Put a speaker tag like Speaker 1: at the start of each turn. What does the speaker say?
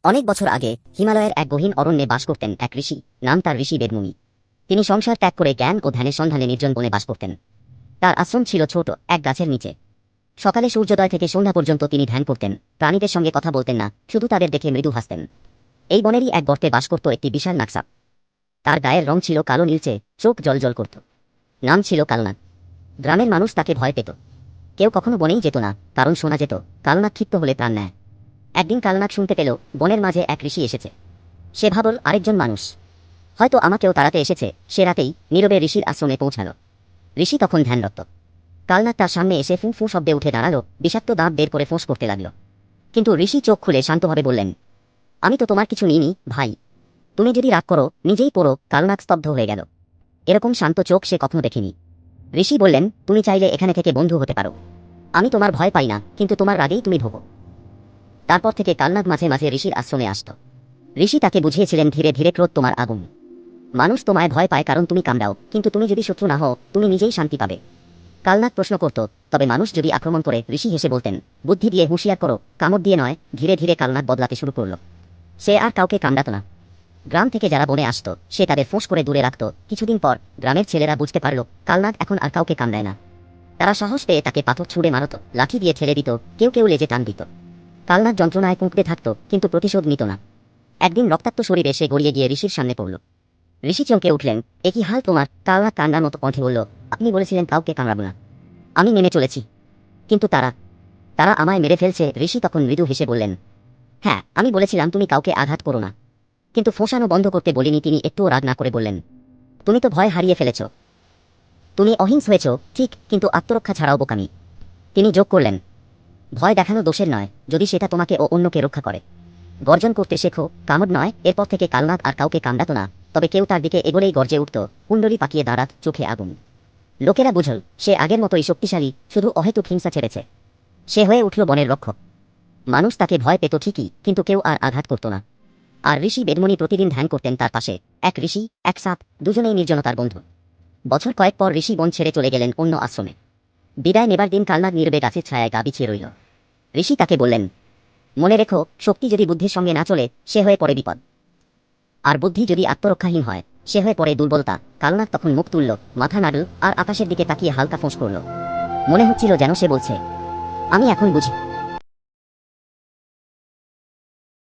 Speaker 1: অনেক বছর আগে হিমালয়ের এক গহীন অরণ্যে বাস করতেন এক ঋষি। নাম তার ঋষি বেদমুনি। তিনি সংসার ত্যাগ করে জ্ঞান ও ধ্যানের সন্ধানে নির্জন বনে বাস করতেন। তার আশ্রম ছিল ছোট এক গাছের নিচে। সকালে সূর্যোদয় থেকে সন্ধ্যা পর্যন্ত তিনি ধ্যান করতেন, প্রাণীদের সঙ্গে কথা বলতেন না, শুধু তাদের দেখে মৃদু হাসতেন। এই বনেরই এক গর্তে বাস করত একটি বিশাল নাগসাপ। তার গায়ের রং ছিল কালো নীলচে, চোখ জলজল করত। নাম ছিল কালনাগ। গ্রামের মানুষ তাকে ভয় পেত। কেউ কখনো বনেই যেত না, কারণ শোনা যেত কালনাগ ক্ষিপ্ত হলে প্রাণ নেয়। একদিন কালনাগ শুনতে পেল বনের মাঝে এক ঋষি এসেছে। সে ভাবল আরেকজন মানুষ, হয়তো আমাকেও তাড়াতে এসেছে। সে রাতেই নীরবে ঋষির আশ্রমে পৌঁছালো। ঋষি তখন ধ্যানরত। কালনাগ তার সামনে এসে ফু ফু শব্দে উঠে দাঁড়ালো, বিষাক্ত দাঁত বের করে ফোঁস করতে লাগলো। কিন্তু ঋষি চোখ খুলে শান্তভাবে বললেন, আমি তো তোমার কিছু নিইনি ভাই। তুমি যদি রাগ করো নিজেই পড়ো। কালনাগ স্তব্ধ হয়ে গেল। এরকম শান্ত চোখ সে কখনো দেখেনি। ঋষি বললেন, তুমি চাইলে এখানে থেকে বন্ধু হতে পারো। আমি তোমার ভয় পাই না, কিন্তু তোমার রাগেই তুমি ভোগো। তারপর থেকে কালনাগ মাঝে মাঝে ঋষির আশ্রমে আসত। ঋষি তাকে বুঝিয়েছিলেন, ধীরে ধীরে ক্রোধ তোমার আগুন। মানুষ তোমায় ভয় পায় কারণ তুমি কামড়াও, কিন্তু তুমি যদি শত্রু না হও তুমি নিজেই শান্তি পাবে। কালনাগ প্রশ্ন করত, তবে মানুষ যদি আক্রমণ করে? ঋষি হেসে বলতেন, বুদ্ধি দিয়ে হুঁশিয়ার করো, কামড় দিয়ে নয়। ধীরে ধীরে কালনাগ বদলাতে শুরু করল। সে আর কাউকে কামড়াত না। গ্রাম থেকে যারা বনে আসত সে তাদের ফোঁস করে দূরে রাখত। কিছুদিন পর গ্রামের ছেলেরা বুঝতে পারল কালনাগ এখন আর কাউকে কামড়ায় না। তারা সাহস পেয়ে তাকে পাথর ছুঁড়ে মারত, লাঠি দিয়ে ঠেলে দিত, কেউ কেউ লেজে টান দিত। কালনাগ যন্ত্রণায় কুঁকড়ে থাকত, কিন্তু প্রতিশোধ নিত না। একদিন রক্তাক্ত শরীরে সে গড়িয়ে গিয়ে ঋষির সামনে পড়ল। ঋষি চমকে উঠলেন, এ কি হাল তোমার? কালনাগ কান্নার মতো কণ্ঠে বলল, আপনি বলেছিলেন কাউকে কামড়াবো না। আমি মেনে চলেছি, কিন্তু তারা তারা আমায় মেরে ফেলছে। ঋষি তখন মৃদু হেসে বললেন, হ্যাঁ, আমি বলেছিলাম তুমি কাউকে আঘাত করো না, কিন্তু ফোঁসানো বন্ধ করতে বলিনি। তিনি একটুও রাগ না করে বললেন, তুমি তো ভয় হারিয়ে ফেলেছ। তুমি অহিংস হয়েছ ঠিক, কিন্তু আত্মরক্ষা ছাড়াও বোকামি। তিনি যোগ করলেন, ভয় দেখানো দোষের নয়, যদি সেটা তোমাকে ও অন্যকে রক্ষা করে। গর্জন করতে শেখো, কামড় নয়। এরপর থেকে কালনাগ আর কাউকে কামড়াতো না, তবে কেউ তার দিকে এগোলেই গর্জে উঠত, কুণ্ডলি পাকিয়ে দাঁড়াত, চোখে আগুন। লোকেরা বুঝল সে আগের মতোই শক্তিশালী, শুধু অহেতুক হিংসা ছেড়েছে। সে হয়ে উঠল বনের রক্ষক। মানুষ তাকে ভয় পেত ঠিকই, কিন্তু কেউ আর আঘাত করত না। আর ঋষি বেদমণি প্রতিদিন ধ্যান করতেন তার পাশে। এক ঋষি, এক সাপ, দুজনেই নির্জনতার বন্ধু। বছর কয়েক পর ঋষি বন ছেড়ে চলে গেলেন অন্য আশ্রমে। বিদায় নেবার দিন কালনাগ নীরবে গাছের ছায়ায় গা বিছিয়ে রইল। ঋষি তাকে বললেন, মনে রেখো, শক্তি যদি বুদ্ধির সঙ্গে না চলে সে হয়ে পড়ে বিপদ। আর বুদ্ধি যদি আত্মরক্ষাহীন হয় সে হয়ে পড়ে দুর্বলতা। কালনাগ তখন মুখ তুলল, মাথা নাড়ল, আর আকাশের দিকে তাকিয়ে হালকা ফোঁস করল। মনে হচ্ছিল যেন সে বলছে, আমি এখন বুঝি।